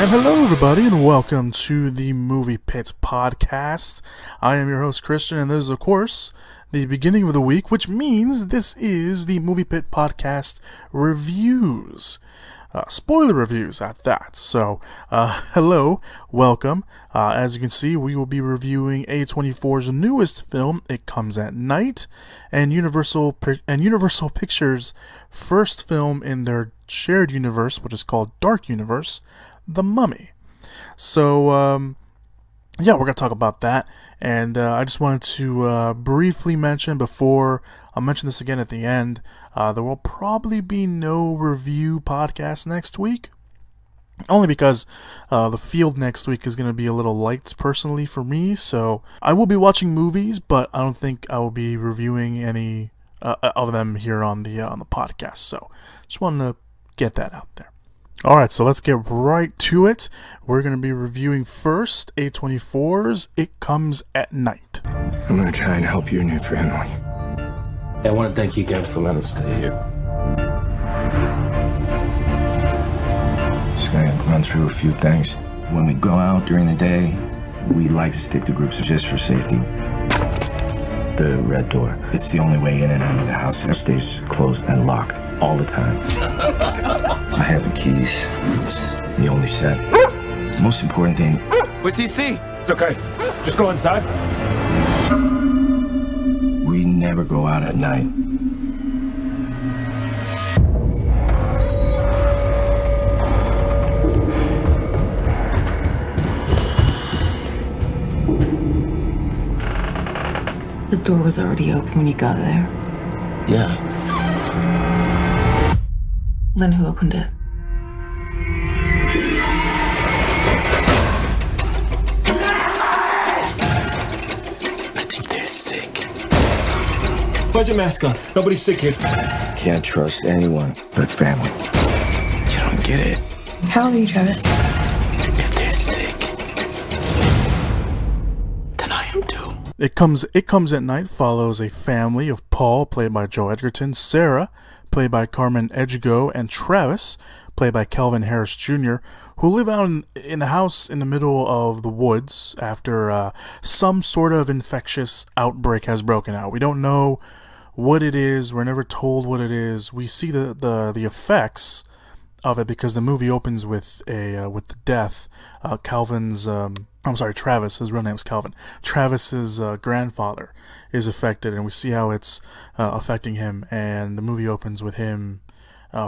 And hello, everybody, and welcome to the Movie Pit Podcast. I am your host, Christian, and this is, of course, the beginning of the week, which means this is the Movie Pit Podcast reviews. Spoiler reviews at that. So, hello, welcome. As you can see, we will be reviewing A24's newest film, It Comes at Night, and Universal Pictures' first film in their shared universe, which is called Dark Universe, The Mummy. So, we're going to talk about that, and I just wanted to briefly mention before, I'll mention this again at the end, there will probably be no review podcast next week, only because the field next week is going to be a little light personally for me, so I will be watching movies, but I don't think I will be reviewing any of them here on the podcast, so just wanted to get that out there. Alright, so let's get right to it. We're going to be reviewing first A24's It Comes at Night. I'm going to try and help you and your family. I want to thank you again for letting us stay here. Just going to run through a few things. When we go out during the day, we like to stick to groups just for safety. The red door, it's the only way in and out of the house. It stays closed and locked all the time. I have the keys. It's the only set. Most important thing. What's he see? It's okay. Just go inside. We never go out at night. The door was already open when you got there. Yeah. Then who opened it? I think they're sick. Where's your mask on? Nobody's sick here. Can't trust anyone but family. You don't get it. How old are you, Travis? If they're sick, then I am too. It Comes at Night follows a family of Paul, played by Joe Edgerton, Sarah, played by Carmen Ejigo, and Travis, played by Calvin Harris Jr., who live out in the house in the middle of the woods after some sort of infectious outbreak has broken out. We don't know what it is. We're never told what it is. We see the effects of it because the movie opens with the death. Travis, his real name is Calvin. Travis's grandfather is affected, and we see how it's affecting him, and the movie opens with him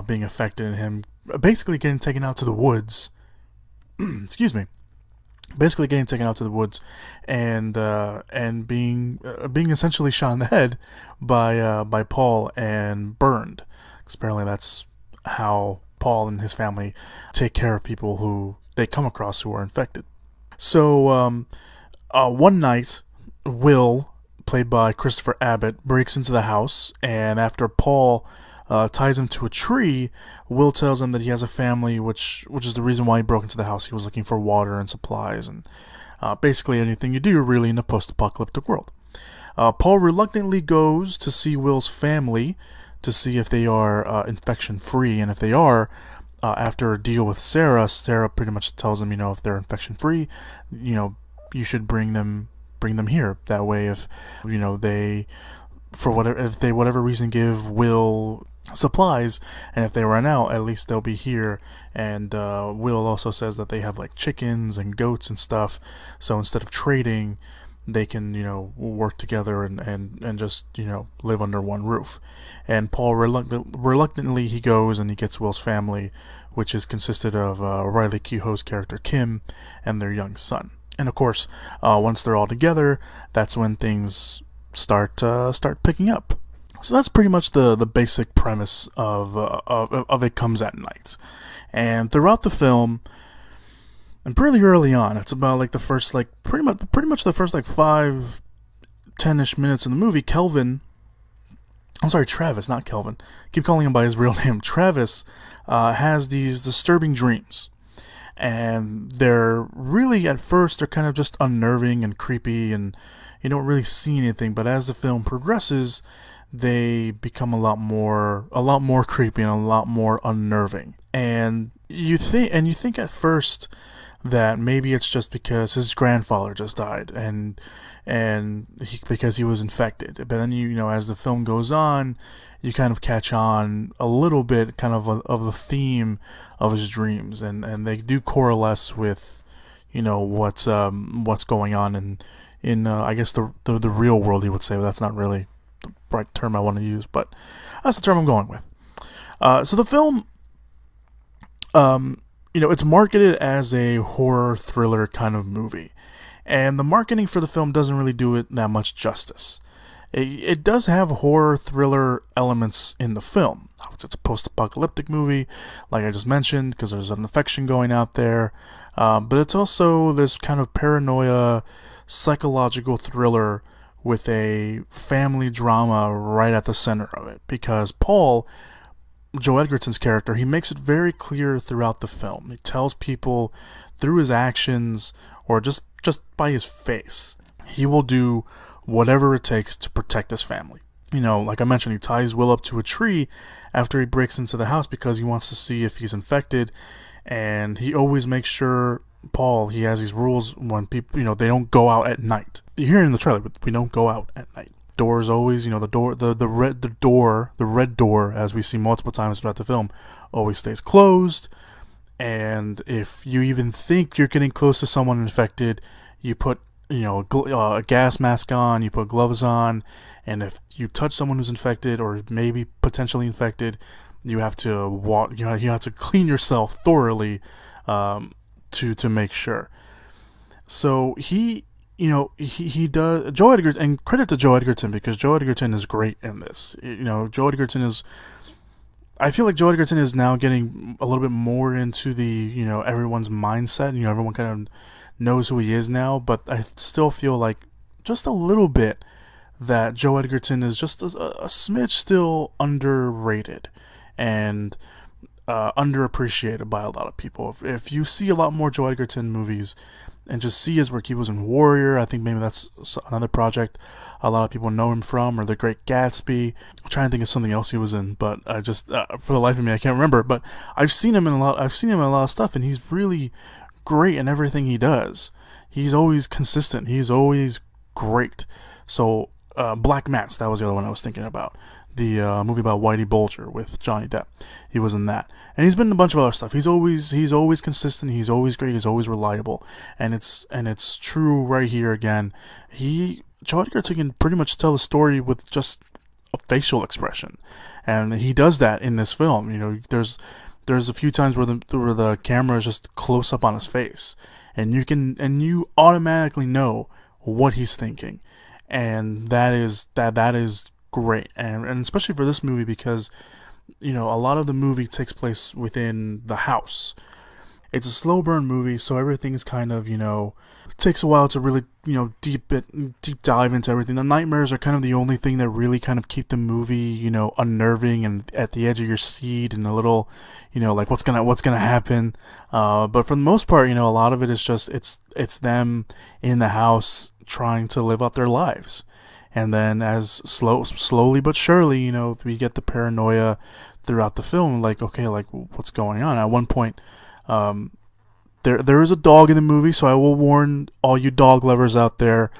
being affected and him basically getting taken out to the woods. Excuse me. Basically getting taken out to the woods and being essentially shot in the head by Paul and burned. Because apparently that's how Paul and his family take care of people who they come across who are infected. So one night, Will, played by Christopher Abbott, breaks into the house, and after Paul ties him to a tree, Will tells him that he has a family, which is the reason why he broke into the house. He was looking for water and supplies, and basically anything you do really in a post-apocalyptic world. Paul reluctantly goes to see Will's family to see if they are infection-free, and if they are, after a deal with Sarah pretty much tells him, if they're infection-free, you should bring them here. That way, if they, for whatever reason, give Will supplies, and if they run out, at least they'll be here. And Will also says that they have like chickens and goats and stuff, so instead of trading, they can work together and just live under one roof. And Paul reluctantly he goes and he gets Will's family, which is consisted of Riley Keough's character Kim and their young son. And of course, once they're all together, that's when things start picking up. So that's pretty much the basic premise of It Comes at Night. And throughout the film, and pretty early on, it's about like the first pretty much the first 5-10ish minutes in the movie, Travis, not Kelvin. Keep calling him by his real name. Travis has these disturbing dreams. And they're really, at first, they're kind of just unnerving and creepy, and you don't really see anything. But as the film progresses, they become a lot more creepy and a lot more unnerving. And you think at first that maybe it's just because his grandfather just died because he was infected. But then you know, as the film goes on, you kind of catch on a little bit kind of of the theme of his dreams, and they do coalesce with, you know, what's going on in I guess the real world, you would say, but that's not really the right term I want to use, but that's the term I'm going with. So the film, you know, it's marketed as a horror thriller kind of movie, and the marketing for the film doesn't really do it that much justice. It does have horror thriller elements in the film. It's a post-apocalyptic movie, like I just mentioned, because there's an infection going out there, but it's also this kind of paranoia, psychological thriller with a family drama right at the center of it, because Paul, Joe Edgerton's character, he makes it very clear throughout the film. He tells people through his actions or just by his face, he will do whatever it takes to protect his family. You know, like I mentioned, he ties Will up to a tree after he breaks into the house because he wants to see if he's infected, and he always makes sure, Paul, he has these rules when people, you know, they don't go out at night. You hear it in the trailer, but we don't go out at night. Doors always, you know, the red door, as we see multiple times throughout the film, always stays closed. And if you even think you're getting close to someone infected, you put, you know, a gas mask on, you put gloves on, and if you touch someone who's infected or maybe potentially infected, you have to you have to clean yourself thoroughly to make sure. So he does, Joe Edgerton, and credit to Joe Edgerton, because Joe Edgerton is great in this. You know, I feel like Joe Edgerton is now getting a little bit more into the, you know, everyone's mindset. You know, everyone kind of knows who he is now, but I still feel like just a little bit that Joe Edgerton is just a smidge still underrated and underappreciated by a lot of people. If you see a lot more Joe Edgerton movies and just see his work, he was in Warrior, I think maybe that's another project a lot of people know him from, or The Great Gatsby. I'm trying to think of something else he was in, but I just for the life of me I can't remember. But I've seen him in a lot of stuff, and he's really great in everything he does. He's always consistent. He's always great. So Black Mass, that was the other one I was thinking about. The movie about Whitey Bulger with Johnny Depp. He was in that, and he's been in a bunch of other stuff. He's always consistent. He's always great. He's always reliable, and it's true right here again. Joe Edgerton can pretty much tell the story with just a facial expression, and he does that in this film. You know, there's a few times where the camera is just close up on his face, and you automatically know what he's thinking, and that is great, and especially for this movie, because, you know, a lot of the movie takes place within the house. It's a slow burn movie, so everything's kind of, you know, takes a while to really, you know, deep dive into everything. The nightmares are kind of the only thing that really kind of keep the movie, you know, unnerving and at the edge of your seat, and a little, you know, like what's gonna happen. But for the most part, you know, a lot of it is just it's them in the house trying to live out their lives. And then as slowly but surely, you know, we get the paranoia throughout the film. Like, okay, like what's going on? At one point, there is a dog in the movie, so I will warn all you dog lovers out there.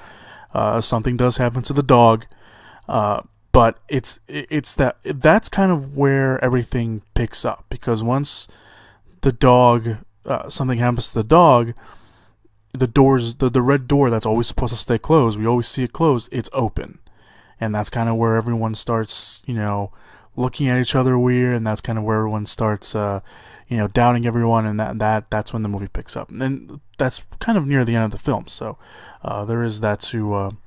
Something does happen to the dog, but that's kind of where everything picks up, because once the dog, something happens to the dog, the red door that's always supposed to stay closed, we always see it closed, it's open. And that's kind of where everyone starts, you know, looking at each other weird, and that's kind of where everyone starts, you know, doubting everyone, and that's when the movie picks up. And that's kind of near the end of the film, so there is that to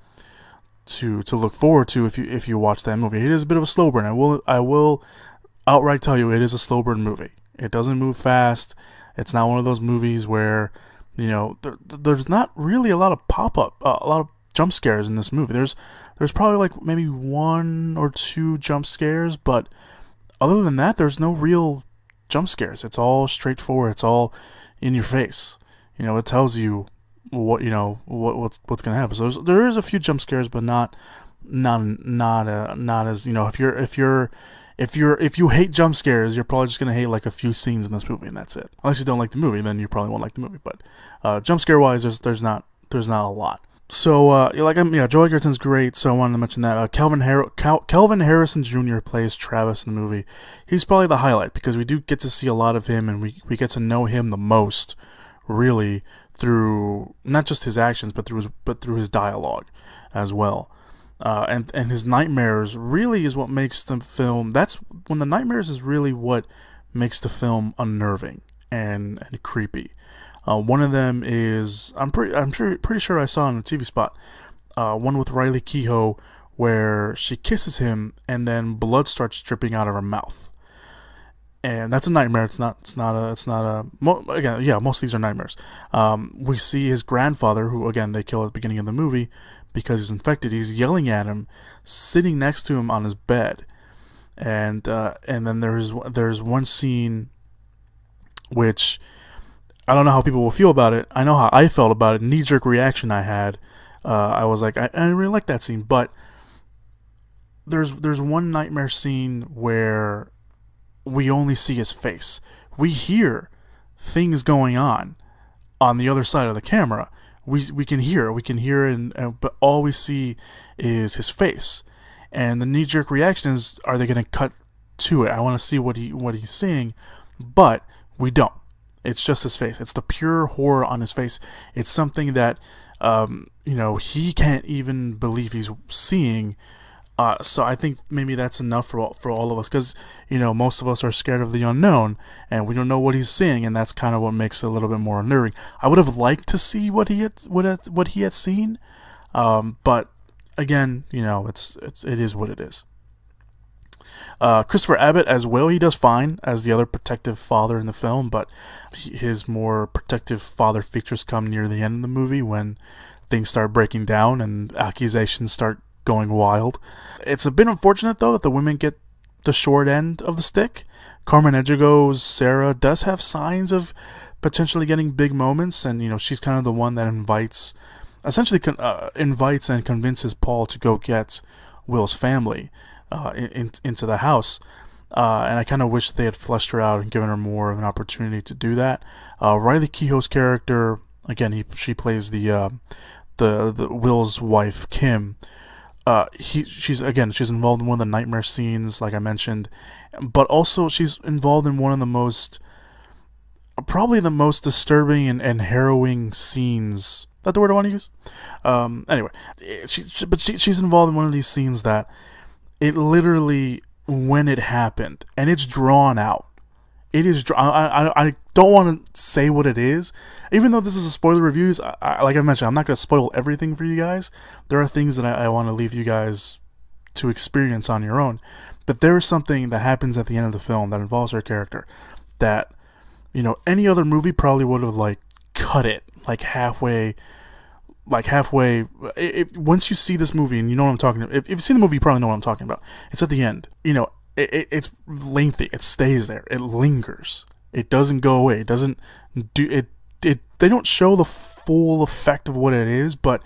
look forward to if you watch that movie. It is a bit of a slow burn. I will outright tell you, it is a slow burn movie. It doesn't move fast. It's not one of those movies where, you know, there's not really a lot of a lot of jump scares in this movie. There's probably like maybe 1 or 2 jump scares, but other than that, there's no real jump scares. It's all straightforward. It's all in your face. You know, it tells you what's going to happen. So there is a few jump scares, but not not as, you know, if you hate jump scares, you're probably just gonna hate like a few scenes in this movie, and that's it. Unless you don't like the movie, then you probably won't like the movie. But jump scare wise, there's not a lot. So Joe Edgerton's great, so I wanted to mention that. Kelvin Harrison Jr. plays Travis in the movie. He's probably the highlight because we do get to see a lot of him, and we get to know him the most, really, through not just his actions, but through his dialogue as well. And his nightmares really is what makes the film. That's when the nightmares is really what makes the film unnerving and creepy. One of them is pretty sure I saw on a TV spot. One with Riley Keough where she kisses him and then blood starts dripping out of her mouth. And that's a nightmare. Most of these are nightmares. We see his grandfather, who again they kill at the beginning of the movie because he's infected. He's yelling at him, sitting next to him on his bed, and then there's one scene which I don't know how people will feel about it. I know how I felt about it. Knee-jerk reaction I had. I was like, I really like that scene, but there's one nightmare scene where we only see his face. We hear things going on the other side of the camera. We can hear, but all we see is his face. And the knee-jerk reaction is, are they going to cut to it? I want to see what he's seeing, but we don't. It's just his face. It's the pure horror on his face. It's something that he can't even believe he's seeing. So I think maybe that's enough for all of us, because most of us are scared of the unknown and we don't know what he's seeing, and that's kind of what makes it a little bit more unnerving. I would have liked to see what he had seen, but again, it is what it is. Christopher Abbott as well, he does fine as the other protective father in the film, but his more protective father features come near the end of the movie when things start breaking down and accusations start going wild. It's a bit unfortunate though that the women get the short end of the stick. Carmen Egigo's Sarah does have signs of potentially getting big moments, and she's kind of the one that invites and convinces Paul to go get Will's family into the house, and I kind of wish they had fleshed her out and given her more of an opportunity to do that. Riley Keough's character, again, she plays the Will's wife, Kim. She's involved in one of the nightmare scenes, like I mentioned, but also she's involved in one of probably the most disturbing and harrowing scenes. Is that the word I want to use? Anyway, she's involved in one of these scenes that it literally, when it happened, and it's drawn out. It is. I don't want to say what it is, even though this is a spoiler reviews. Like I mentioned, I'm not going to spoil everything for you guys. There are things that I want to leave you guys to experience on your own. But there is something that happens at the end of the film that involves her character that, any other movie probably would have cut it halfway. Once you see this movie and you know what I'm talking about, if you've seen the movie, you probably know what I'm talking about. It's at the end. It's lengthy. It stays there. It lingers. It doesn't go away. It doesn't do it. They don't show the full effect of what it is, but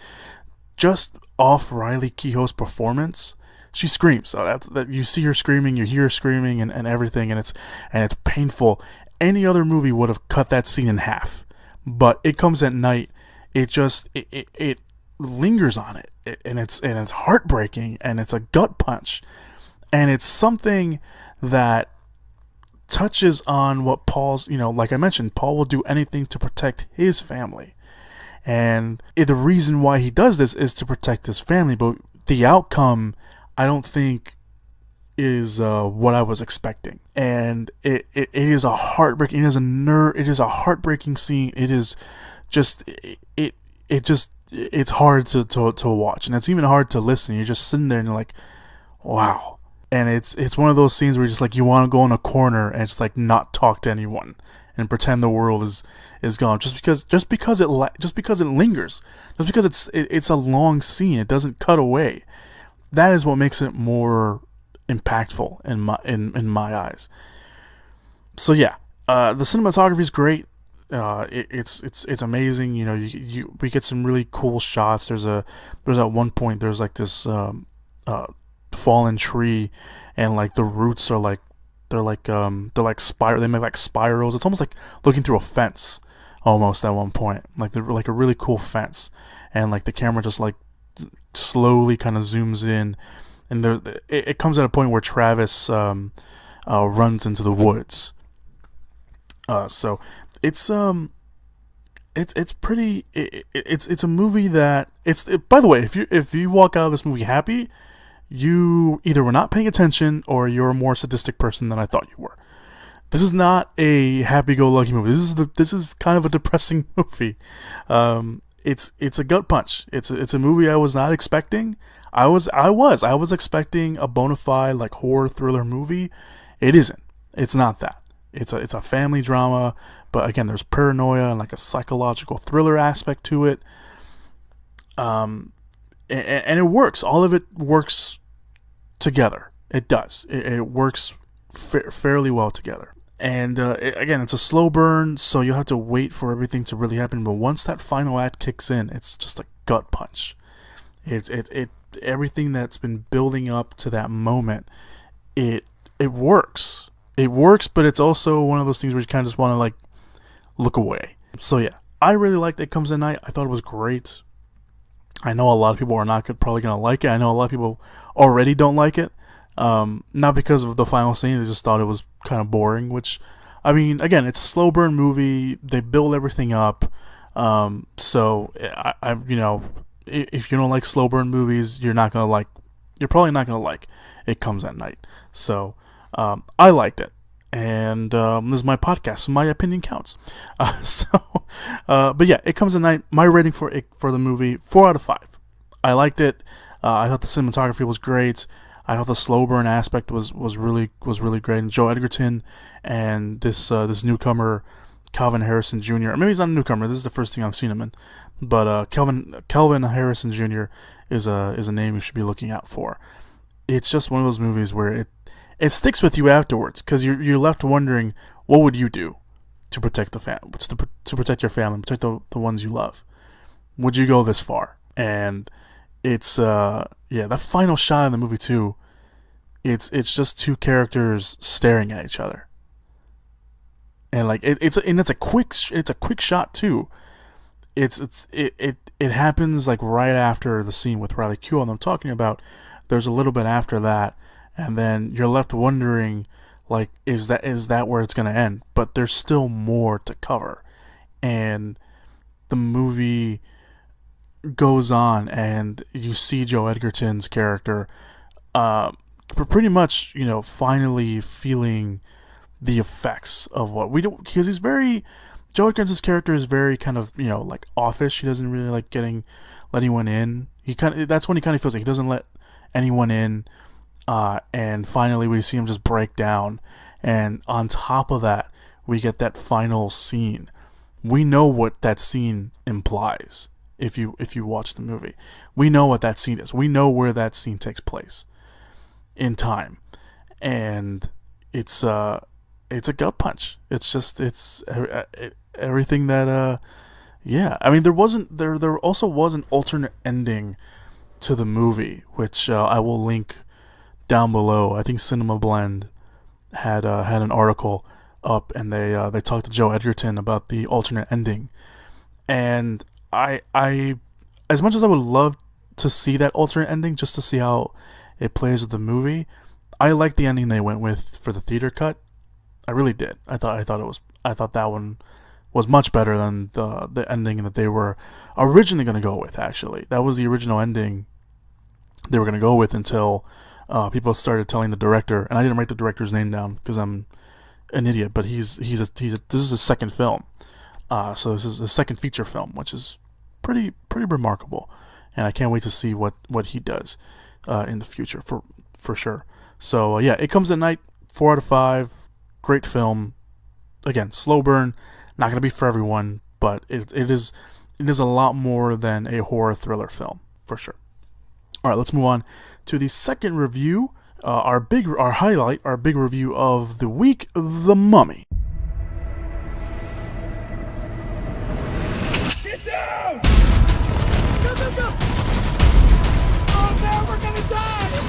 just off Riley Keough's performance, she screams. That you see her screaming, you hear her screaming, and everything, and it's painful. Any other movie would have cut that scene in half, but it comes at night. It lingers on it, and it's heartbreaking, and it's a gut punch, and it's something that touches on what Paul's, like I mentioned, Paul will do anything to protect his family, and the reason why he does this is to protect his family, but the outcome, I don't think, is what I was expecting, and it is a heartbreaking, it is a heartbreaking scene. It is just it's hard to watch, and it's even hard to listen. You're just sitting there and you're like, wow. And it's one of those scenes where you're just you want to go in a corner and just not talk to anyone and pretend the world is gone, just because it lingers, just because it's a long scene, it doesn't cut away. That is what makes it more impactful in my eyes. So yeah, the cinematography is great. It's amazing. We get some really cool shots. There's at one point there's this fallen tree, and like the roots are like they're like they make like spirals. It's almost like looking through a fence almost at one point, like they're like a really cool fence, and like the camera just like slowly kind of zooms in, and it comes at a point where Travis runs into the woods. So it's pretty. It's a movie that by the way, if you walk out of this movie happy, you either were not paying attention or you're a more sadistic person than I thought you were. This is not a happy-go-lucky movie. This is kind of a depressing movie. It's a gut punch. It's a movie I was not expecting. I was expecting a bona fide like horror thriller movie. It isn't. It's not that. It's a family drama, but again, there's paranoia and like a psychological thriller aspect to it. And it works. All of it works together. It does. It works fairly well together. And again, it's a slow burn, so you'll have to wait for everything to really happen. But once that final act kicks in, it's just a gut punch. It everything that's been building up to that moment, it works. It works, but it's also one of those things where you kind of just want to like look away. So yeah, I really liked It Comes at Night. I thought it was great. I know a lot of people are not probably going to like it. I know a lot of people already don't like it. Not because of the final scene, they just thought it was kind of boring, which, I mean, again, it's a slow burn movie. They build everything up. So I you know, if you don't like slow burn movies, you're probably not going to like It Comes at Night. So, I liked it. And this is my podcast, so my opinion counts. But yeah, It Comes at Night. My rating for the movie, 4 out of 5. I liked it. I thought the cinematography was great. I thought the slow burn aspect was really great. And Joe Edgerton and this newcomer, Calvin Harrison Jr. Or maybe he's not a newcomer. This is the first thing I've seen him in. But Calvin Harrison Jr. is a name you should be looking out for. It's just one of those movies where it sticks with you afterwards, because you're left wondering, what would you do to protect to protect your family, protect the ones you love? Would you go this far? And it's the final shot in the movie too. It's just two characters staring at each other, and like it's a quick shot too. It happens like right after the scene with Riley Keough I'm talking about. There's a little bit after that. And then you're left wondering, like, is that where it's going to end? But there's still more to cover. And the movie goes on, and you see Joe Edgerton's character pretty much, you know, finally feeling the effects of what we don't, because Joe Edgerton's character is very kind of, you know, like offish. He doesn't really like let anyone in. That's when he kind of feels like he doesn't let anyone in. And finally we see him just break down, and on top of that we get that final scene. We know what that scene implies. If you watch the movie, we know what that scene is. We know where that scene takes place in time, and it's a gut punch. It's everything that I mean, there also was an alternate ending to the movie, which I will link down below. I think Cinema Blend had an article up, and they talked to Joe Edgerton about the alternate ending. And I as much as I would love to see that alternate ending just to see how it plays with the movie, I like the ending they went with for the theater cut. I really did. I thought that one was much better than the ending that they were originally going to go with. Actually, that was the original ending they were going to go with until people started telling the director, and I didn't write the director's name down because I'm an idiot, but this is his second film, so this is a second feature film, which is pretty remarkable, and I can't wait to see what he does in the future for sure. So yeah, It Comes at Night, 4 out of 5, great film. Again, slow burn, not gonna be for everyone, but it is a lot more than a horror thriller film for sure. All right, let's move on to the second review, our big review of the week, The Mummy. Get down! Go, go, go! Oh man, we're gonna die!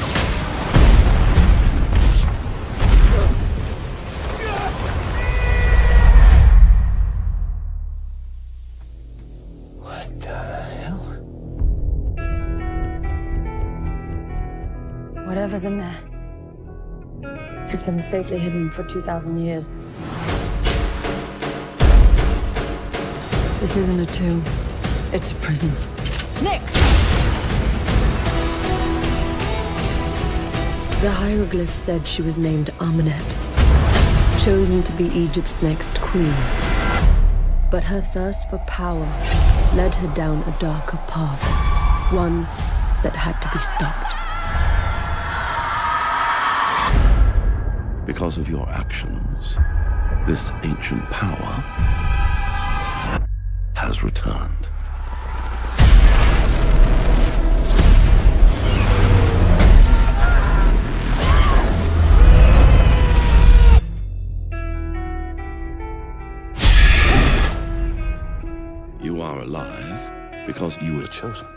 left them safely hidden for 2,000 years. This isn't a tomb. It's a prison. Nick! The hieroglyph said she was named Amenet, chosen to be Egypt's next queen. But her thirst for power led her down a darker path, one that had to be stopped. Because of your actions, this ancient power has returned. You are alive because you were chosen.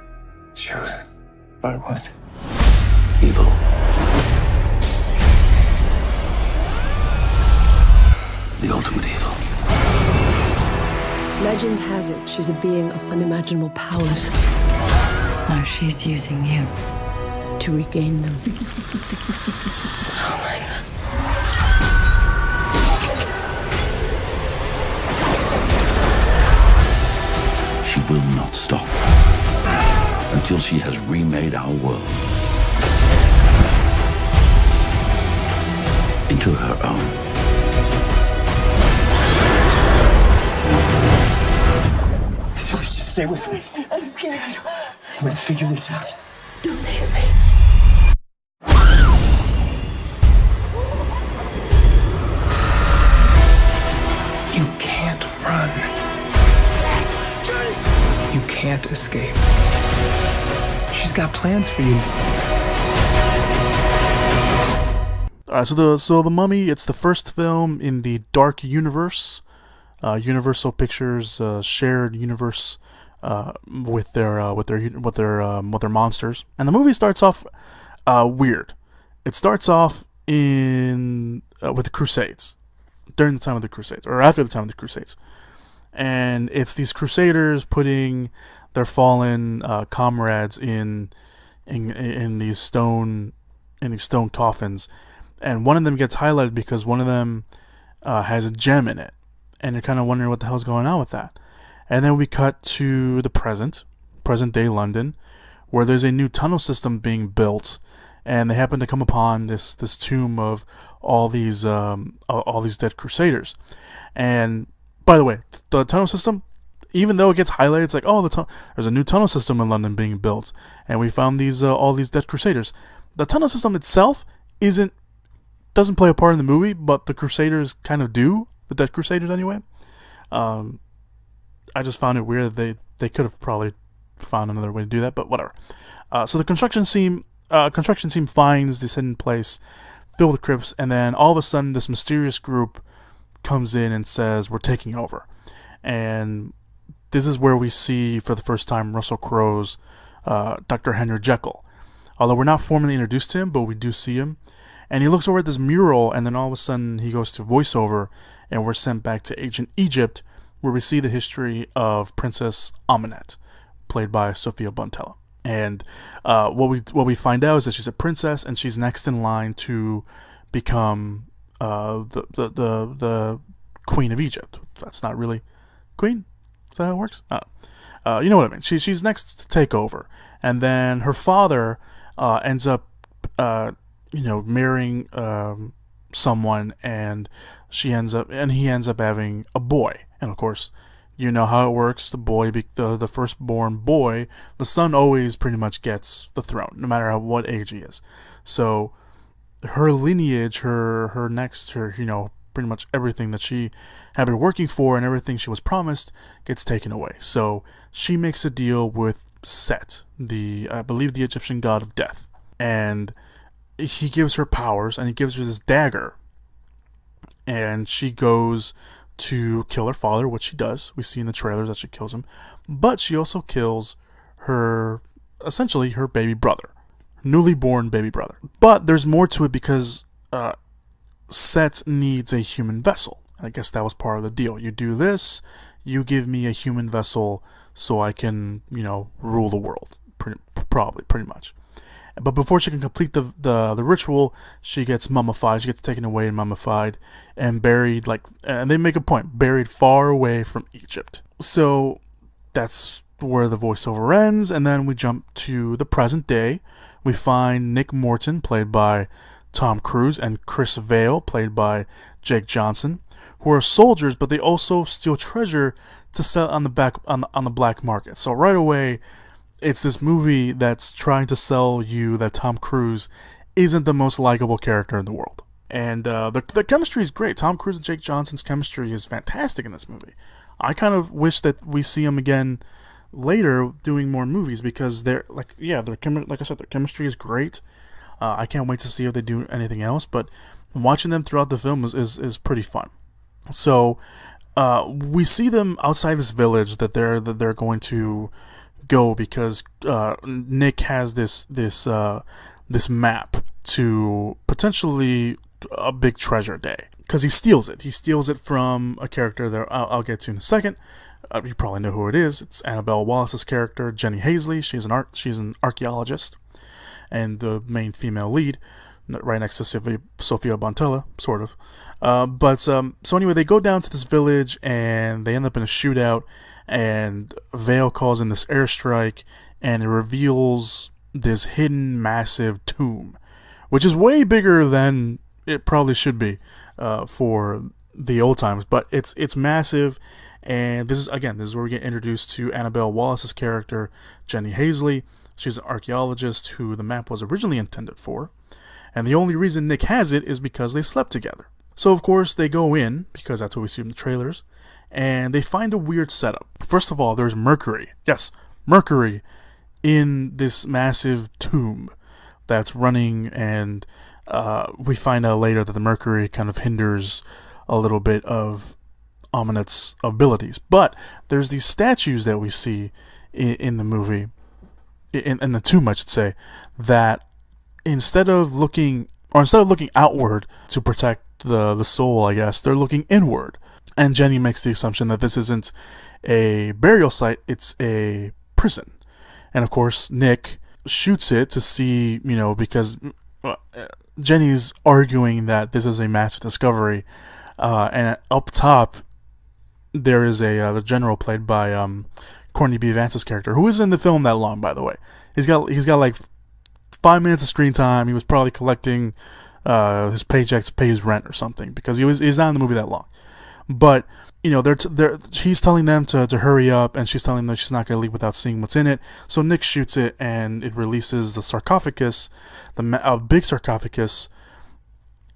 Chosen? By what? Evil. The ultimate evil. Legend has it she's a being of unimaginable powers. Now she's using you to regain them. Oh my God. She will not stop until she has remade our world into her own. Just stay with me. I'm scared. I'm gonna figure this out. Don't leave me. You can't run. You can't escape. She's got plans for you. Alright, so the Mummy, it's the first film in the Dark Universe, Universal Pictures shared universe with their monsters. And the movie starts off weird. It starts off in with the Crusades, during the time of the Crusades, or after the time of the Crusades. And it's these Crusaders putting their fallen comrades in these stone coffins, and one of them gets highlighted because one of them has a gem in it, and you're kind of wondering what the hell's going on with that. And then we cut to the present day London, where there's a new tunnel system being built, and they happen to come upon this tomb of all these dead Crusaders. And by the way, the tunnel system, even though it gets highlighted, it's like, oh, there's a new tunnel system in London being built, and we found these all these dead Crusaders. The tunnel system itself doesn't play a part in the movie, but the Crusaders kind of do. The dead Crusaders, anyway. I just found it weird that they could have probably found another way to do that, but whatever. So the construction team finds this hidden place filled with crypts, and then all of a sudden, this mysterious group comes in and says, we're taking over. And this is where we see for the first time Russell Crowe's Dr. Henry Jekyll. Although we're not formally introduced to him, but we do see him. And he looks over at this mural, and then all of a sudden he goes to voiceover, and we're sent back to ancient Egypt, where we see the history of Princess Amenet, played by Sophia Bontella. And what we find out is that she's a princess, and she's next in line to become the Queen of Egypt. That's not really Queen. Is that how it works? You know what I mean. She's next to take over, and then her father ends up marrying someone, and he ends up having a boy. And of course, you know how it works. The boy, the firstborn boy, the son always pretty much gets the throne, no matter what age he is. So her lineage, her pretty much everything that she had been working for and everything she was promised gets taken away. So she makes a deal with Set, I believe the Egyptian god of death, and he gives her powers, and he gives her this dagger, and she goes to kill her father, which she does. We see in the trailers that she kills him, but she also kills essentially her baby brother, newly born baby brother. But there's more to it, because Set needs a human vessel. I guess that was part of the deal. You do this, you give me a human vessel so I can, rule the world, pretty much. But before she can complete the ritual, she gets mummified. She gets taken away and mummified and buried, and they make a point, buried far away from Egypt. So that's where the voiceover ends, and then we jump to the present day. We find Nick Morton, played by Tom Cruise, and Chris Vail, played by Jake Johnson, who are soldiers, but they also steal treasure to sell on the black market. So right away, it's this movie that's trying to sell you that Tom Cruise isn't the most likable character in the world. And the chemistry is great. Tom Cruise and Jake Johnson's chemistry is fantastic in this movie. I kind of wish that we see them again later doing more movies, because their chemistry is great. I can't wait to see if they do anything else, but watching them throughout the film is pretty fun. So we see them outside this village that they're going to go, because Nick has this map to potentially a big treasure day, because he steals it from a character that I'll get to in a second. You probably know who it is. It's Annabelle Wallis's character, Jenny Hazley. She's an archaeologist and the main female lead, right next to Sofia Bontella, sort of. So anyway, they go down to this village and they end up in a shootout, and Vale calls in this airstrike, and it reveals this hidden massive tomb, which is way bigger than it probably should be for the old times, but it's massive. And this is where we get introduced to Annabelle Wallis's character, Jenny Hazley. She's an archaeologist who the map was originally intended for, and the only reason Nick has it is because they slept together. So of course they go in, because that's what we see in the trailers, and they find a weird setup. First of all, there's mercury. Yes, mercury in this massive tomb that's running, and we find out later that the mercury kind of hinders a little bit of Amulet's abilities. But there's these statues that we see in the movie, in the tomb I should say, that instead of looking outward to protect the soul, I guess, they're looking inward. And Jenny makes the assumption that this isn't a burial site, it's a prison. And of course Nick shoots it to see, because Jenny's arguing that this is a massive discovery, and up top there is the general played by Courtney B. Vance's character, who isn't in the film that long, by the way. He's got like 5 minutes of screen time. He was probably collecting his paychecks to pay his rent or something, because he's not in the movie that long. But he's telling them to hurry up, and she's telling them she's not going to leave without seeing what's in it. So Nick shoots it, and it releases the sarcophagus, a big sarcophagus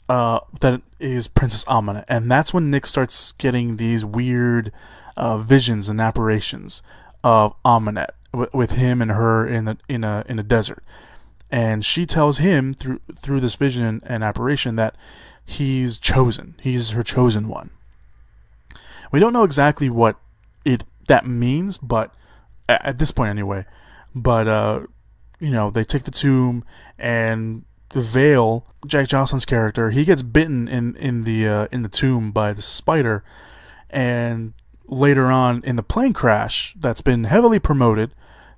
that is Princess Amina. And that's when Nick starts getting these weird visions and apparitions of Amina with him and her in a desert. And she tells him through this vision and apparition that he's chosen. He's her chosen one. We don't know exactly what that means, but at this point anyway. But they take the tomb, and the Vale, Jack Johnson's character, he gets bitten in the tomb by the spider, and later on in the plane crash that's been heavily promoted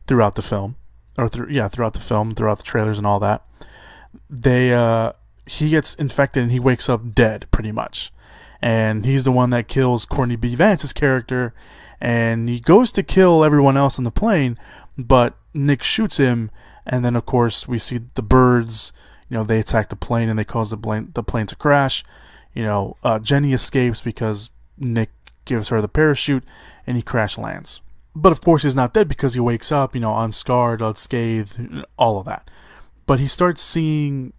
throughout the film, throughout the trailers and all that, he gets infected and he wakes up dead, pretty much. And he's the one that kills Courtney B. Vance's character, and he goes to kill everyone else on the plane, but Nick shoots him, and then of course we see the birds, they attack the plane and they cause the plane to crash. Jenny escapes because Nick gives her the parachute and he crash lands. But of course he's not dead, because he wakes up, unscarred, unscathed, all of that. But he starts seeing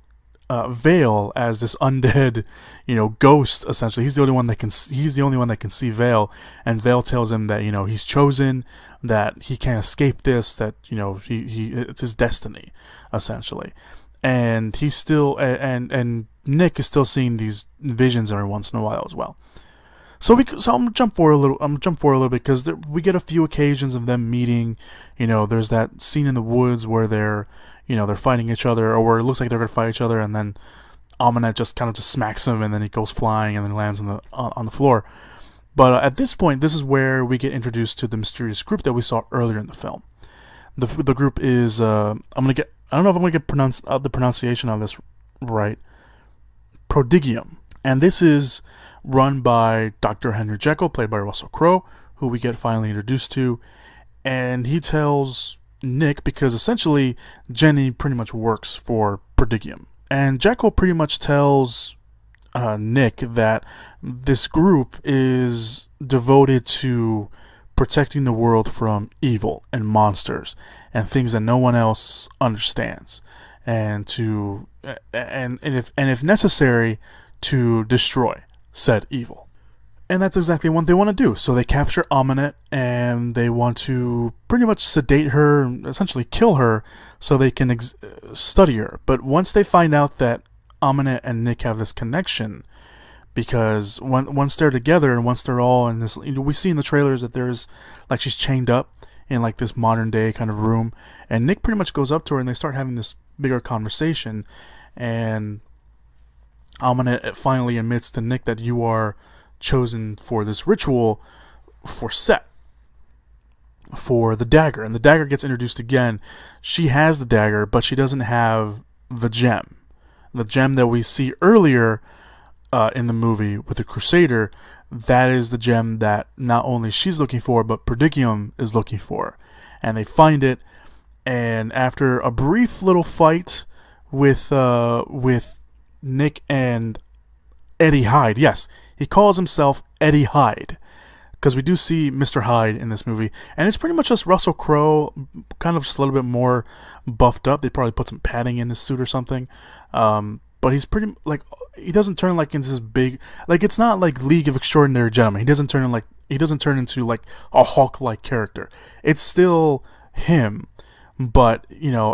Vale as this undead, ghost. Essentially, he's the only one that can see Vale, and Vale tells him that he's chosen, that he can't escape this, that it's his destiny, essentially. And he's still and Nick is still seeing these visions every once in a while as well. So I'm gonna jump forward a little bit, because we get a few occasions of them meeting. There's that scene in the woods where they're fighting each other, or where it looks like they're gonna fight each other, and then Amulet just smacks him, and then he goes flying and then lands on the floor. But at this point, this is where we get introduced to the mysterious group that we saw earlier in the film. The group is I don't know if I'm going to get the pronunciation of this right, Prodigium. And this is run by Dr. Henry Jekyll, played by Russell Crowe, who we get finally introduced to. And he tells Nick, because essentially Jenny pretty much works for Prodigium. And Jekyll pretty much tells Nick that this group is devoted to protecting the world from evil and monsters and things that no one else understands, and if necessary, to destroy said evil. And that's exactly what they want to do. So they capture Aminet, and they want to pretty much sedate her, essentially kill her, so they can study her. But once they find out that Aminet and Nick have this connection, because once they're together and once they're all in this, we see in the trailers that there's, like, she's chained up in like this modern day kind of room, and Nick pretty much goes up to her and they start having this bigger conversation, and Aminet finally admits to Nick that you are chosen for this ritual for Set, for the dagger. And the dagger gets introduced again. She has the dagger, but she doesn't have the gem. The gem that we see earlier in the movie with the Crusader, that is the gem that not only she's looking for, but Prodigium is looking for. And they find it, and after a brief little fight with Nick and Eddie Hyde, yes, he calls himself Eddie Hyde, because we do see Mr. Hyde in this movie, and it's pretty much just Russell Crowe, kind of just a little bit more buffed up. They probably put some padding in his suit or something, but he's pretty, like, he doesn't turn like into this big, like, it's not like League of Extraordinary Gentlemen. He doesn't turn into like a Hulk-like character. It's still him, but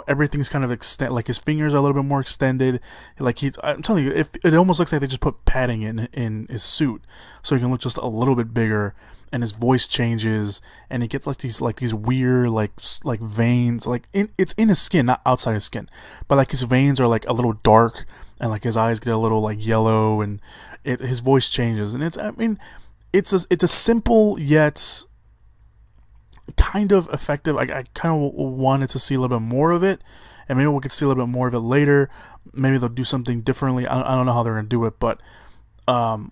everything's kind of like his fingers are a little bit more extended. Like, I'm telling you, if it almost looks like they just put padding in his suit so he can look just a little bit bigger, and his voice changes, and he gets these weird like veins, like it's in his skin, not outside his skin, but like his veins are like a little dark, and like his eyes get a little like yellow, and his voice changes, and it's a simple yet kind of effective. I kind of wanted to see a little bit more of it, and maybe we could see a little bit more of it later. Maybe they'll do something differently. I don't know how they're going to do it, but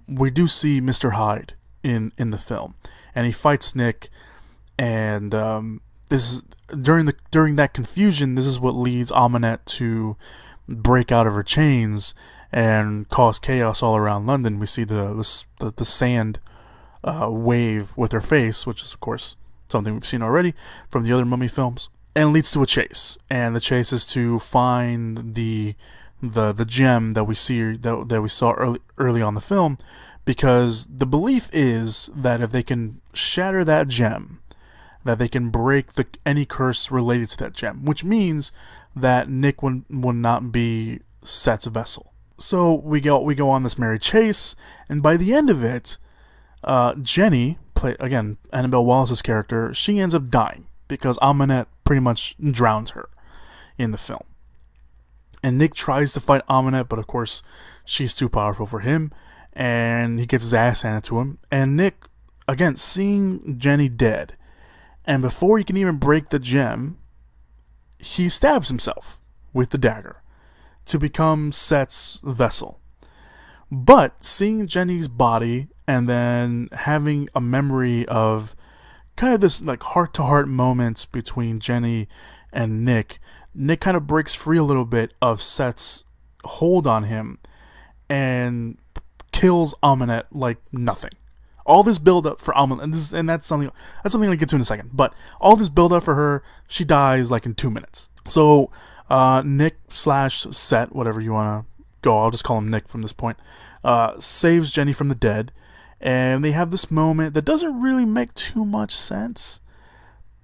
we do see Mr. Hyde in the film, and he fights Nick, and this is during that confusion. This is what leads Aminet to break out of her chains and cause chaos all around London. We see the sand wave with her face, which is of course something we've seen already from the other Mummy films, and leads to a chase. And the chase is to find the gem that we saw early on the film, because the belief is that if they can shatter that gem, that they can break any curse related to that gem, which means that Nick will not be Set's vessel. So we go on this merry chase, and by the end of it, Jenny, again, Annabelle Wallis's character, she ends up dying because Aminet pretty much drowns her in the film. And Nick tries to fight Aminet, but of course she's too powerful for him, and he gets his ass handed to him. And Nick, again, seeing Jenny dead, and before he can even break the gem, he stabs himself with the dagger to become Set's vessel. But seeing Jenny's body, and then having a memory of kind of this like heart-to-heart moments between Jenny and Nick kind of breaks free a little bit of Set's hold on him and kills Aminet like nothing. All this build-up for Aminet, and that's something I'm going to get to in a second, but all this build-up for her, she dies like in 2 minutes. So Nick/Set, whatever you want to go, I'll just call him Nick from this point, saves Jenny from the dead, and they have this moment that doesn't really make too much sense,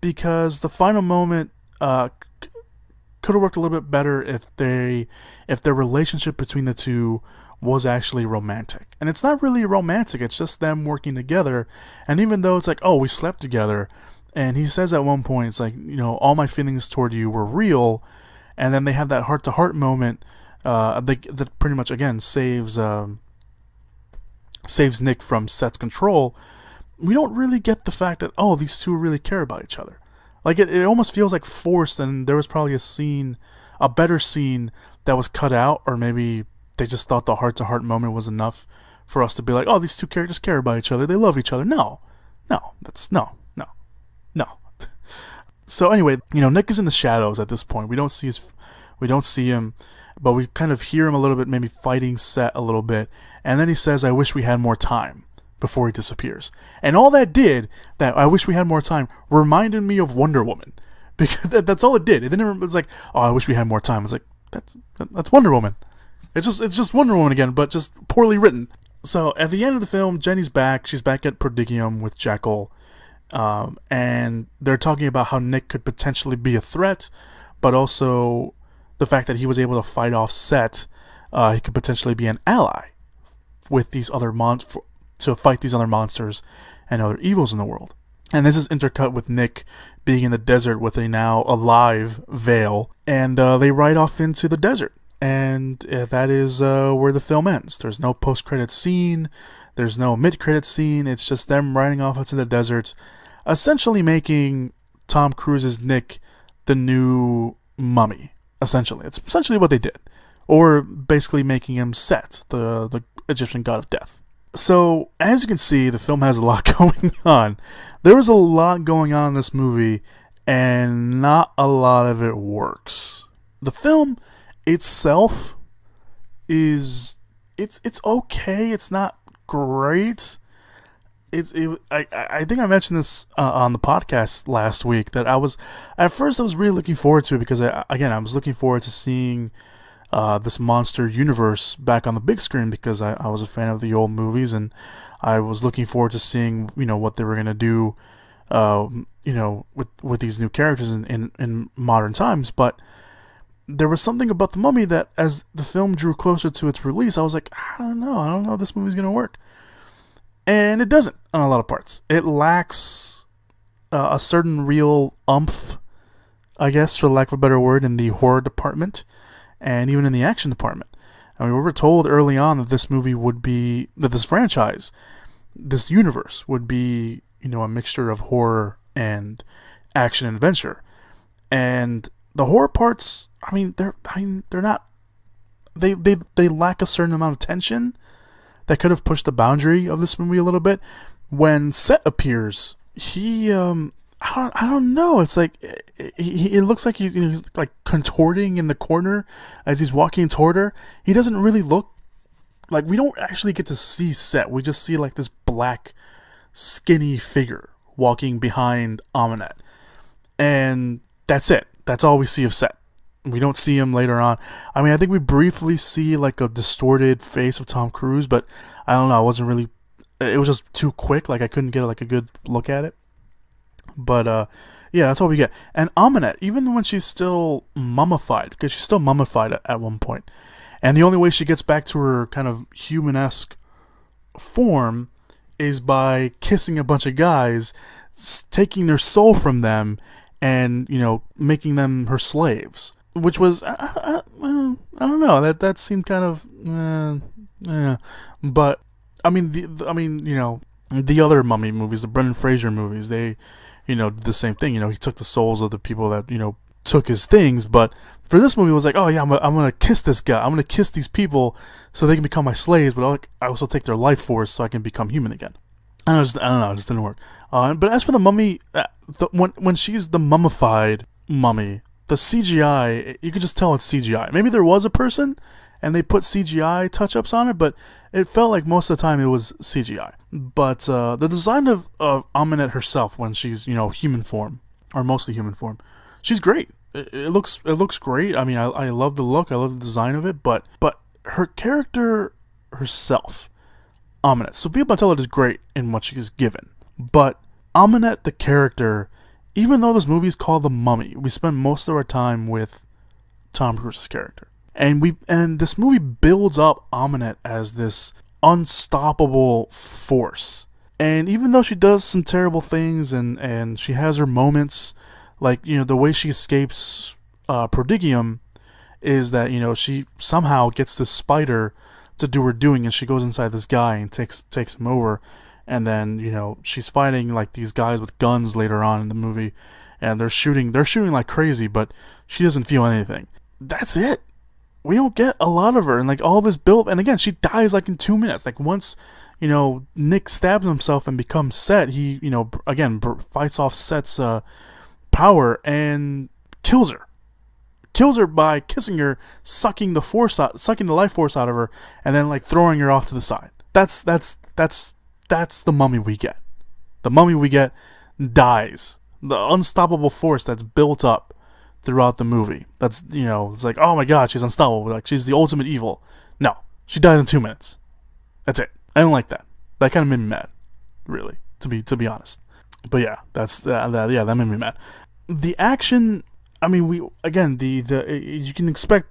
because the final moment could have worked a little bit better if their relationship between the two was actually romantic. And it's not really romantic, it's just them working together. And even though it's like, oh, we slept together, and he says at one point, it's like, all my feelings toward you were real, and then they have that heart-to-heart moment that pretty much, again, saves Nick from Set's control. We don't really get the fact that, oh, these two really care about each other. Like, it almost feels like forced, and there was probably a a better scene that was cut out, or maybe they just thought the heart-to-heart moment was enough for us to be like, oh, these two characters care about each other, they love each other. No. So anyway, Nick is in the shadows at this point. We don't see him, but we kind of hear him a little bit, maybe fighting Set a little bit, and then he says, I wish we had more time, before he disappears. And all that did, that I wish we had more time, reminded me of Wonder Woman. Because that's all it did. It's like, oh, I wish we had more time. It's like, that's Wonder Woman. It's just Wonder Woman again, but just poorly written. So at the end of the film, Jenny's back. She's back at Prodigium with Jekyll. And they're talking about how Nick could potentially be a threat, but also the fact that he was able to fight off Set. He could potentially be an ally with these other to fight these other monsters and other evils in the world. And this is intercut with Nick being in the desert with a now alive Vale, and they ride off into the desert. And that is where the film ends. There's no post-credit scene. There's no mid-credit scene. It's just them riding off into the desert, essentially making Tom Cruise's Nick the new Mummy. Essentially. It's essentially what they did. Or basically making him Set, the Egyptian god of death. So, as you can see, the film has a lot going on. There was a lot going on in this movie, and not a lot of it works. The film itself is it's okay. It's not great. I think I mentioned this on the podcast last week, that at first I was really looking forward to it, because I was looking forward to seeing this monster universe back on the big screen, because I was a fan of the old movies, and I was looking forward to seeing what they were gonna do with these new characters in modern times. But there was something about The Mummy that, as the film drew closer to its release, I was like, I don't know if this movie's gonna work. And it doesn't on a lot of parts. It lacks a certain real oomph, I guess, for lack of a better word, in the horror department, and even in the action department. I mean, we were told early on that this franchise, this universe, would be, a mixture of horror and action and adventure. And the horror parts, they're not, they lack a certain amount of tension that could have pushed the boundary of this movie a little bit. When Set appears, he, I don't know. It's like it looks like he's like contorting in the corner as he's walking toward her. He doesn't really look like, we don't actually get to see Set. We just see like this black, skinny figure walking behind Aminette, and that's it. That's all we see of Set. We don't see him later on. I think we briefly see like a distorted face of Tom Cruise, but I don't know. It was just too quick. Like I couldn't get like a good look at it. But yeah, that's all we get. And Aminette, even when she's still mummified, because she's still mummified at one point, and the only way she gets back to her kind of human-esque form is by kissing a bunch of guys, taking their soul from them, and making them her slaves. Which was, I don't know. That seemed kind of, but the other Mummy movies, the Brendan Fraser movies, they, did the same thing. He took the souls of the people that took his things. But for this movie, it was like, oh yeah, I'm gonna kiss this guy. I'm gonna kiss these people so they can become my slaves. But I also take their life force so I can become human again. I don't know. It just didn't work. But as for the Mummy, when she's the mummified Mummy, the CGI, you could just tell it's CGI. Maybe there was a person and they put CGI touch-ups on it, but it felt like most of the time it was CGI. But the design of Aminette herself, when she's human form, or mostly human form, she's great. It looks great. I love the look. I love the design of it. But her character herself, Aminette, Sofia Boutella is great in what she's given. But Aminette, the character, even though this movie is called The Mummy, we spend most of our time with Tom Cruise's character. And this movie builds up Aminette as this unstoppable force. And even though she does some terrible things and she has her moments, like, the way she escapes Prodigium is that, she somehow gets this spider to do her doing, and she goes inside this guy and takes him over. And then, she's fighting like these guys with guns later on in the movie, and they're shooting like crazy, but she doesn't feel anything. that's it. We don't get a lot of her, and like all this build, and again, she dies like in 2 minutes. Like once, Nick stabs himself and becomes Set, he, again, fights off Set's power and kills her. Kills her by kissing her, sucking the life force out of her, and then like throwing her off to the side. That's the mummy we get. The mummy we get dies. The unstoppable force that's built up throughout the movie. That's, it's like, oh my god, she's unstoppable. Like, she's the ultimate evil. No, she dies in 2 minutes. That's it. I don't like that. That kind of made me mad, really, to be honest. But yeah, that made me mad. The action, I mean, you can expect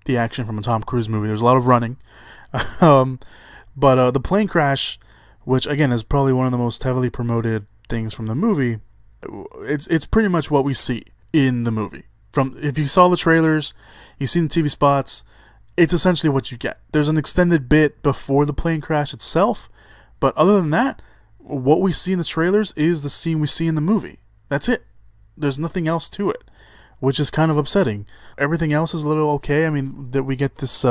the action from a Tom Cruise movie. There's a lot of running. But the plane crash, which again is probably one of the most heavily promoted things from the movie, it's pretty much what we see in the movie. If you saw the trailers, you've seen the TV spots, it's essentially what you get. There's an extended bit before the plane crash itself, but other than that, what we see in the trailers is the scene we see in the movie. That's it. There's nothing else to it, which is kind of upsetting. Everything else is a little okay. I mean, that we get this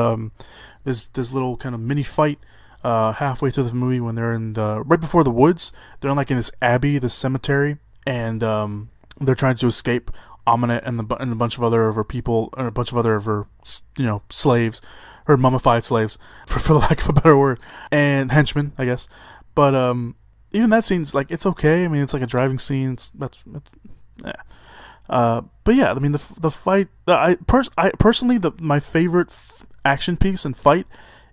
this little kind of mini fight halfway through the movie when they're right before the woods. They're in this abbey, this cemetery, and they're trying to escape Aminet and a bunch of other of her people, and a bunch of other of her slaves, her mummified slaves, for the lack of a better word, and henchmen, I guess. But even that scene's like, it's okay. I mean, it's like a driving scene. Yeah. But yeah, I mean, the fight. Personally, my favorite action piece and fight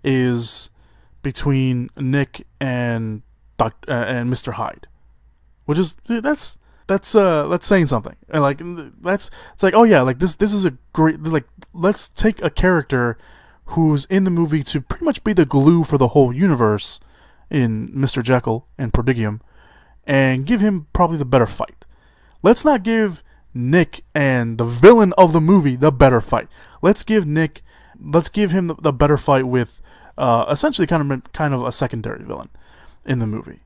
is between Nick and Mr. Hyde, which is that's saying something. And it's like, oh yeah, like this is a great, like, let's take a character who's in the movie to pretty much be the glue for the whole universe in Mr. Jekyll and Prodigium, and give him probably the better fight. Let's not give Nick and the villain of the movie the better fight. Let's give him the better fight with essentially kind of a secondary villain in the movie.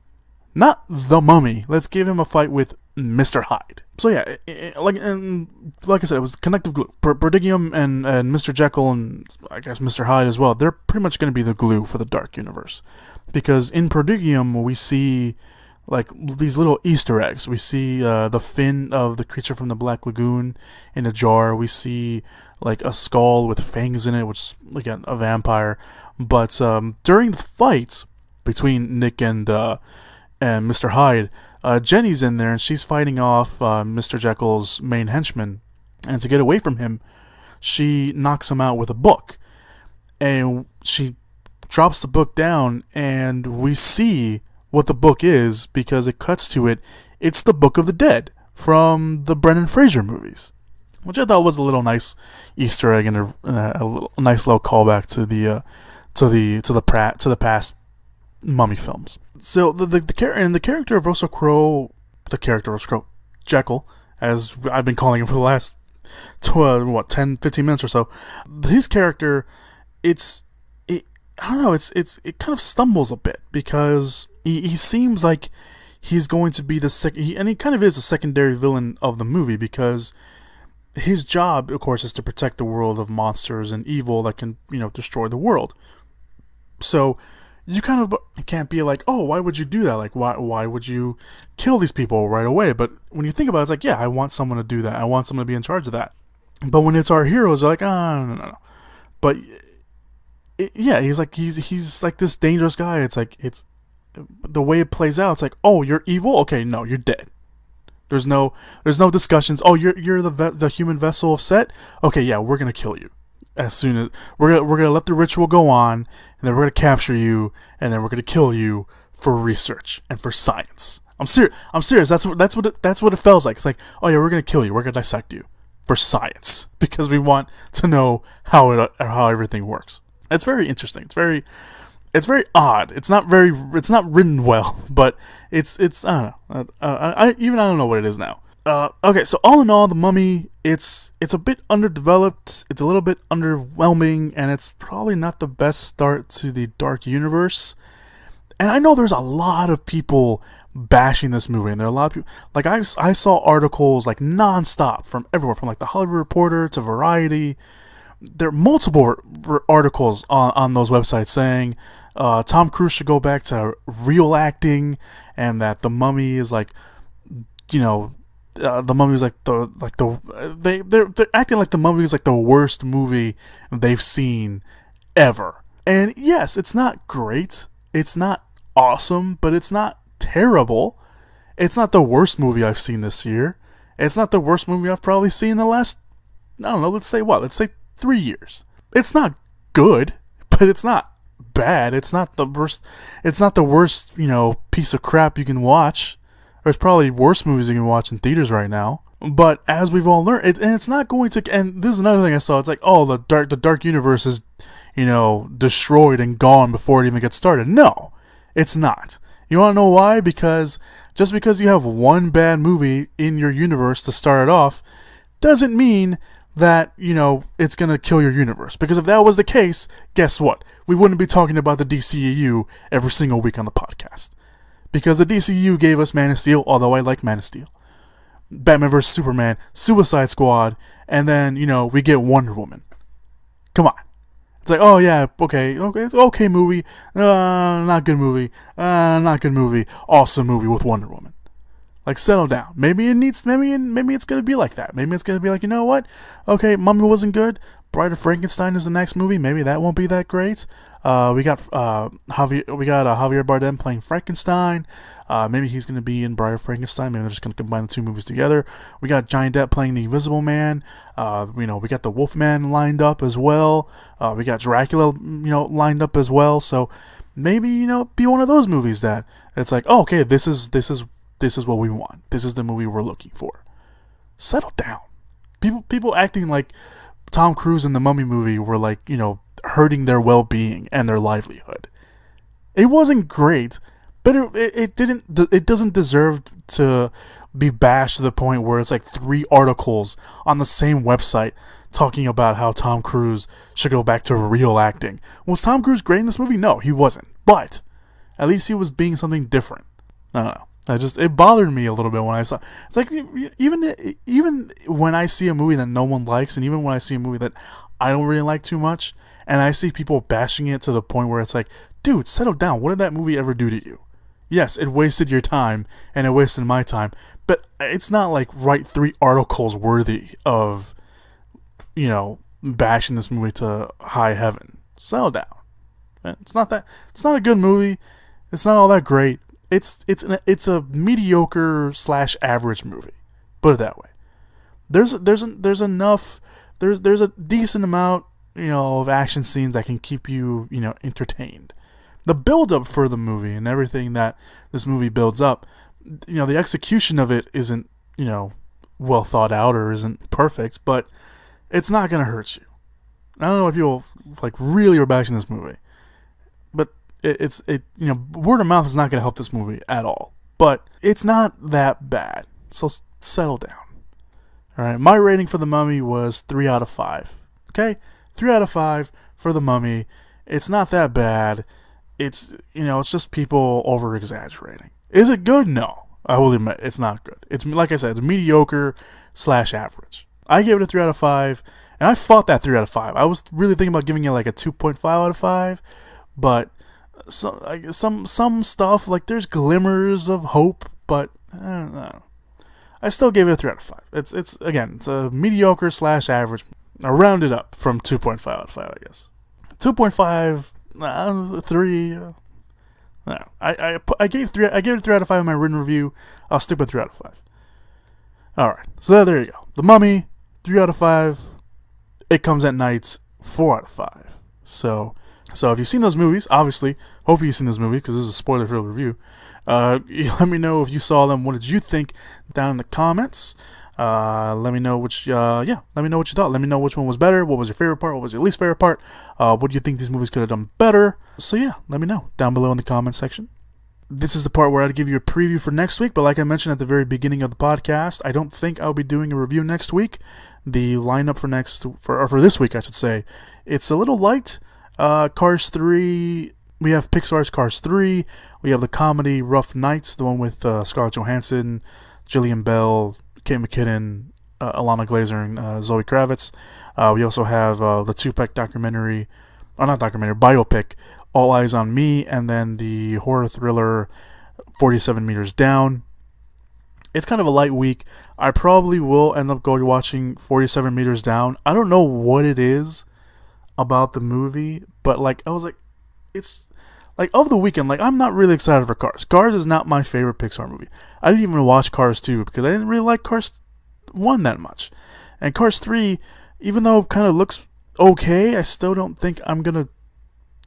Not the Mummy. Let's give him a fight with Mr. Hyde. So yeah, like I said, it was connective glue. Prodigium and Mr. Jekyll and I guess Mr. Hyde as well. They're pretty much going to be the glue for the Dark Universe, because in Prodigium we see like these little Easter eggs. We see the fin of the creature from the Black Lagoon in a jar. We see like a skull with fangs in it, which is again a vampire. But during the fight between Nick and Mr. Hyde, Jenny's in there and she's fighting off Mr. Jekyll's main henchman. And to get away from him, she knocks him out with a book. And she drops the book down, and we see what the book is because it cuts to it. It's the Book of the Dead from the Brendan Fraser movies, which I thought was a little nice Easter egg and a nice little callback to the past Mummy films. So the character of Russell Crowe, Jekyll, as I've been calling him for the last 10, 15 minutes or so, his character, it kind of stumbles a bit because he seems like he's going to be and he kind of is a secondary villain of the movie, because his job, of course, is to protect the world of monsters and evil that can, destroy the world. So you kind of can't be like, oh, why would you do that? Like, why would you kill these people right away? But when you think about it, it's like, yeah, I want someone to do that. I want someone to be in charge of that. But when it's our heroes, they're like, no. But yeah, he's like this dangerous guy. It's like, it's the way it plays out. It's like, oh, you're evil? Okay, no, you're dead. There's no discussions. Oh, you're the human vessel of Set? Okay, yeah, we're gonna kill you. As soon as we're gonna let the ritual go on, and then we're gonna capture you, and then we're gonna kill you for research and for science. I'm serious. That's what it feels like. It's like, oh yeah, we're gonna kill you. We're gonna dissect you for science because we want to know how everything works. It's very interesting. It's very odd. It's not written well, but it's I don't know. I don't know what it is now. Okay, so all in all, The Mummy, it's a bit underdeveloped, it's a little bit underwhelming, and it's probably not the best start to the Dark Universe. And I know there's a lot of people bashing this movie, and there are a lot of people, like I saw articles like non-stop from everywhere, from like the Hollywood Reporter to Variety, there are multiple articles on those websites saying Tom Cruise should go back to real acting, and that The Mummy is like, The Mummy is they're acting like The Mummy is like the worst movie they've seen ever. And yes, it's not great, it's not awesome, but it's not terrible. It's not the worst movie I've seen this year. It's not the worst movie I've probably seen in the last, I don't know, let's say 3 years. It's not good, but it's not bad. It's not the worst, piece of crap you can watch. There's probably worse movies you can watch in theaters right now. But as we've all learned, it's not going to, and this is another thing I saw, it's like, oh, the dark universe is, destroyed and gone before it even gets started. No, it's not. You want to know why? Because just because you have one bad movie in your universe to start it off, doesn't mean that, it's going to kill your universe. Because if that was the case, guess what? We wouldn't be talking about the DCEU every single week on the podcast. Because the DCEU gave us Man of Steel, although I like Man of Steel, Batman vs. Superman, Suicide Squad, and then, we get Wonder Woman. Come on. It's like, oh yeah, okay, movie, not good movie, awesome movie with Wonder Woman. Like, settle down. Maybe it's gonna be like that. Maybe it's gonna be like, you know what? Okay, Mummy wasn't good. Bride of Frankenstein is the next movie. Maybe that won't be that great. We got Javier Bardem playing Frankenstein. Maybe he's gonna be in Bride of Frankenstein. Maybe they're just gonna combine the two movies together. We got Johnny Depp playing the Invisible Man. We got the Wolfman lined up as well. We got Dracula, lined up as well. So maybe be one of those movies that it's like, oh, okay, this is what we want. This is the movie we're looking for. Settle down. People acting like Tom Cruise in the Mummy movie were like, hurting their well-being and their livelihood. It wasn't great, but it doesn't deserve to be bashed to the point where it's like 3 articles on the same website talking about how Tom Cruise should go back to real acting. Was Tom Cruise great in this movie? No, he wasn't. But at least he was being something different. I don't know. It bothered me a little bit when I saw. It's like, even when I see a movie that no one likes, and even when I see a movie that I don't really like too much, and I see people bashing it to the point where it's like, dude, settle down. What did that movie ever do to you? Yes, it wasted your time, and it wasted my time, but it's not like write 3 articles worthy of, bashing this movie to high heaven. Settle down. It's not a good movie. It's not all that great. It's a mediocre / average movie. Put it that way. There's a decent amount, of action scenes that can keep you, entertained. The build up for the movie and everything that this movie builds up, the execution of it isn't, well thought out or isn't perfect, but it's not gonna hurt you. I don't know if people like really are bashing this movie, but word of mouth is not going to help this movie at all. But it's not that bad, so settle down. All right, my rating for The Mummy was 3 out of 5. Okay, 3 out of 5 for The Mummy. It's not that bad. It's it's just people over exaggerating. Is it good? No, I will admit it's not good. It's, like I said, it's mediocre / average. I gave it a 3 out of 5, and I fought that 3 out of 5. I was really thinking about giving it like a 2.5 out of 5, but some stuff, like there's glimmers of hope, but I don't know. I still gave it a 3 out of 5. It's a mediocre / average. I rounded up from 2.5 out of 5, I guess. 2.5, 3. No, I gave it a 3 out of 5 in my written review. I'll stick with 3 out of 5. All right, so there you go. The Mummy, 3 out of 5. It Comes at Night, 4 out of 5. So if you've seen those movies, obviously, hope you've seen those movies because this is a spoiler-filled review. Let me know if you saw them. What did you think down in the comments? Let me know let me know what you thought. Let me know which one was better. What was your favorite part? What was your least favorite part? What do you think these movies could have done better? So yeah, let me know down below in the comments section. This is the part where I'd give you a preview for next week, but like I mentioned at the very beginning of the podcast, I don't think I'll be doing a review next week. The lineup for this week, I should say, it's a little light. Cars 3, we have Pixar's Cars 3, we have the comedy Rough Nights, the one with Scarlett Johansson, Jillian Bell, Kate McKinnon, Alana Glazer and Zoe Kravitz. We also have the Tupac documentary, or not documentary, biopic, All Eyes on Me, and then the horror thriller 47 Meters Down. It's kind of a light week. I probably will end up going watching 47 Meters Down. I don't know what it is about the movie, but like I was like, it's like of the weekend. Like I'm not really excited for Cars. Cars is not my favorite Pixar movie. I didn't even watch Cars 2 because I didn't really like Cars 1 that much, and Cars 3, even though it kind of looks okay, I still don't think I'm gonna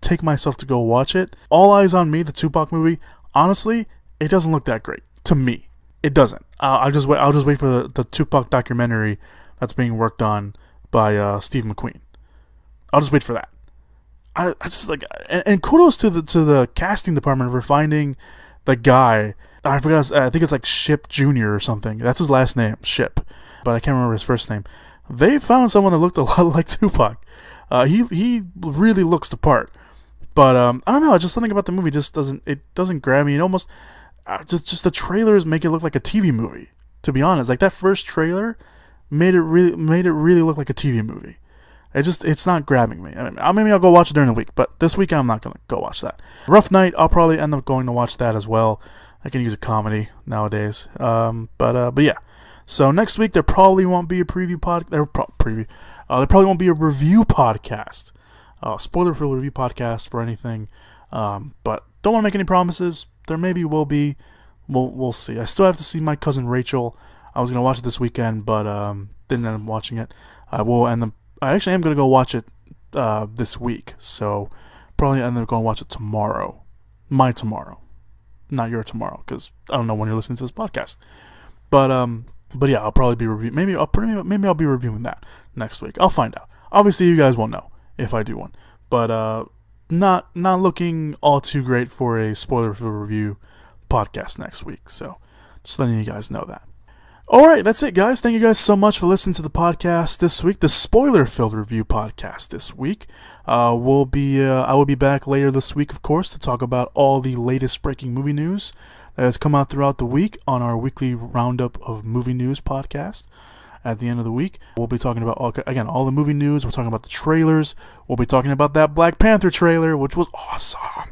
take myself to go watch it. All Eyes on Me, the Tupac movie. Honestly, it doesn't look that great to me. It doesn't. I'll just wait for the Tupac documentary that's being worked on by Steve McQueen. I'll just wait for that. I just like, and kudos to the casting department for finding the guy. I forgot. I think it's like Ship Jr. or something. That's his last name, Ship, but I can't remember his first name. They found someone that looked a lot like Tupac. He really looks the part. But I don't know. Just something about the movie just doesn't grab me. It almost just the trailers make it look like a TV movie. To be honest, like that first trailer made it really look like a TV movie. It's not grabbing me. I mean, maybe I'll go watch it during the week, but this week I'm not gonna go watch that. Rough Night, I'll probably end up going to watch that as well. I can use a comedy nowadays. But yeah. So next week there probably won't be a preview there probably won't be a review podcast. Spoiler-filled review podcast for anything. But don't want to make any promises. There maybe will be. We'll see. I still have to see My Cousin Rachel. I was gonna watch it this weekend, but didn't end up watching it. I actually am gonna go watch it this week. So probably end up going to watch it tomorrow. My tomorrow, not your tomorrow, because I don't know when you're listening to this podcast. But yeah, I'll probably be reviewing. Maybe I'll be reviewing that next week. I'll find out. Obviously, you guys won't know if I do one. But not looking all too great for a spoiler-filled review podcast next week. So just letting you guys know that. Alright, that's it, guys. Thank you guys so much for listening to the podcast this week, the spoiler-filled review podcast this week. I will be back later this week, of course, to talk about all the latest breaking movie news that has come out throughout the week on our weekly roundup of movie news podcast. At the end of the week, we'll be talking about, all the movie news. We're talking about the trailers. We'll be talking about that Black Panther trailer, which was awesome.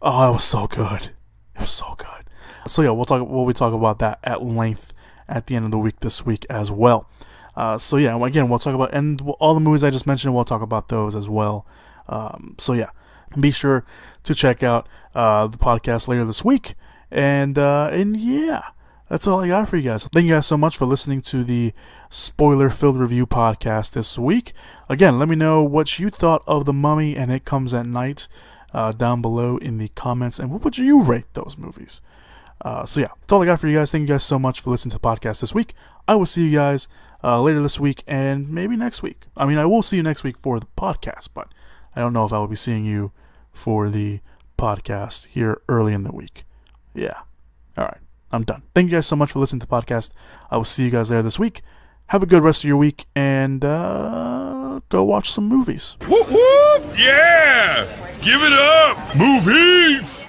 Oh, it was so good. It was so good. So yeah, we'll be talking about that at length at the end of the week this week as well. So yeah, again, we'll talk about, and all the movies I just mentioned, we'll talk about those as well. So yeah, be sure to check out the podcast later this week. And yeah, that's all I got for you guys. Thank you guys so much for listening to the spoiler-filled review podcast this week. Again, let me know what you thought of The Mummy and It Comes at Night down below in the comments. And what would you rate those movies? So yeah, that's all I got for you guys. Thank you guys so much for listening to the podcast this week. I will see you guys later this week and maybe next week. I mean, I will see you next week for the podcast, but I don't know if I will be seeing you for the podcast here early in the week. Yeah. All right. I'm done. Thank you guys so much for listening to the podcast. I will see you guys there this week. Have a good rest of your week, and go watch some movies. Whoop whoop! Yeah! Give it up! Movies!